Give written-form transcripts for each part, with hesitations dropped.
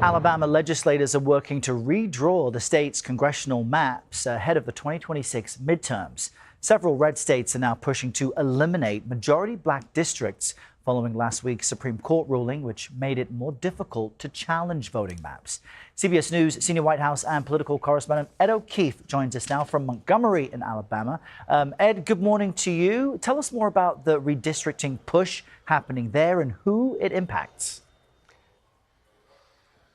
Alabama legislators are working to redraw the state's congressional maps ahead of the 2026 midterms. Several red states are now pushing to eliminate majority black districts following last week's Supreme Court ruling, which made it more difficult to challenge voting maps. CBS News senior White House and political correspondent Ed O'Keefe joins us now from Montgomery in Alabama. Ed, good morning to you. Tell us more about the redistricting push happening there and who it impacts.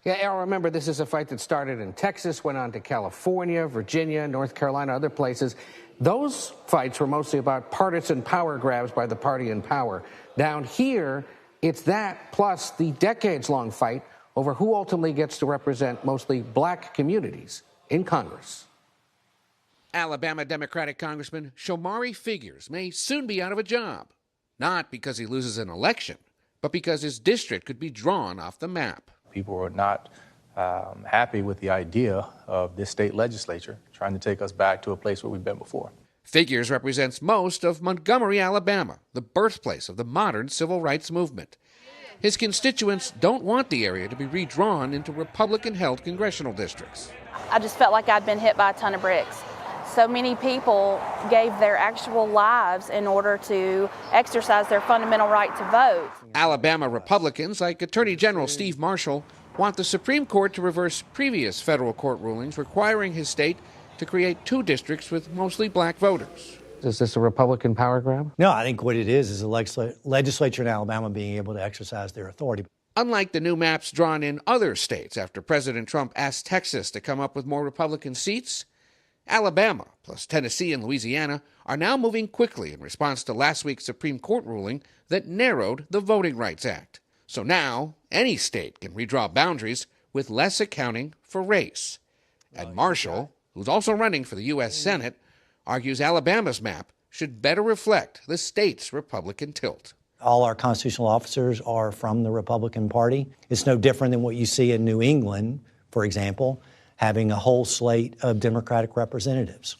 Yeah, Errol, remember, this is a fight that started in Texas, went on to California, Virginia, North Carolina, other places. Those fights were mostly about partisan power grabs by the party in power. Down here, it's that plus the decades-long fight over who ultimately gets to represent mostly black communities in Congress. Alabama Democratic Congressman Shomari Figures may soon be out of a job, not because he loses an election, but because his district could be drawn off the map. People are not happy with the idea of this state legislature trying to take us back to a place where we've been before. Figures represents most of Montgomery, Alabama, the birthplace of the modern civil rights movement. His constituents don't want the area to be redrawn into Republican-held congressional districts. I just felt like I'd been hit by a ton of bricks. So many people gave their actual lives in order to exercise their fundamental right to vote. Alabama Republicans, like Attorney General Steve Marshall, want the Supreme Court to reverse previous federal court rulings requiring his state to create two districts with mostly black voters. Is this a Republican power grab? No, I think what it is a legislature in Alabama being able to exercise their authority. Unlike the new maps drawn in other states after President Trump asked Texas to come up with more Republican seats, Alabama, plus Tennessee and Louisiana, are now moving quickly in response to last week's Supreme Court ruling that narrowed the Voting Rights Act. So now, any state can redraw boundaries with less accounting for race. And Marshall, who's also running for the U.S. Senate, argues Alabama's map should better reflect the state's Republican tilt. All our constitutional officers are from the Republican Party. It's no different than what you see in New England, for example, having a whole slate of Democratic representatives.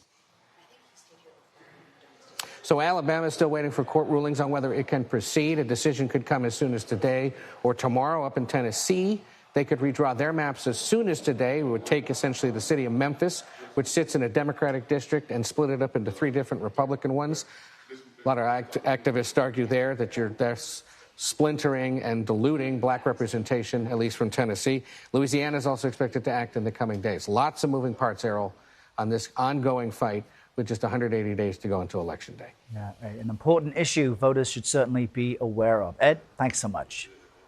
So Alabama is still waiting for court rulings on whether it can proceed. A decision could come as soon as today or tomorrow. Up in Tennessee, they could redraw their maps as soon as today. It would take essentially the city of Memphis, which sits in a Democratic district, and split it up into three different Republican ones. A lot of activists argue there that that's splintering and diluting black representation, at least from Tennessee. Louisiana is also expected to act in the coming days. Lots of moving parts, Errol, on this ongoing fight with just 180 days to go until Election Day. Yeah, an important issue voters should certainly be aware of. Ed, thanks so much.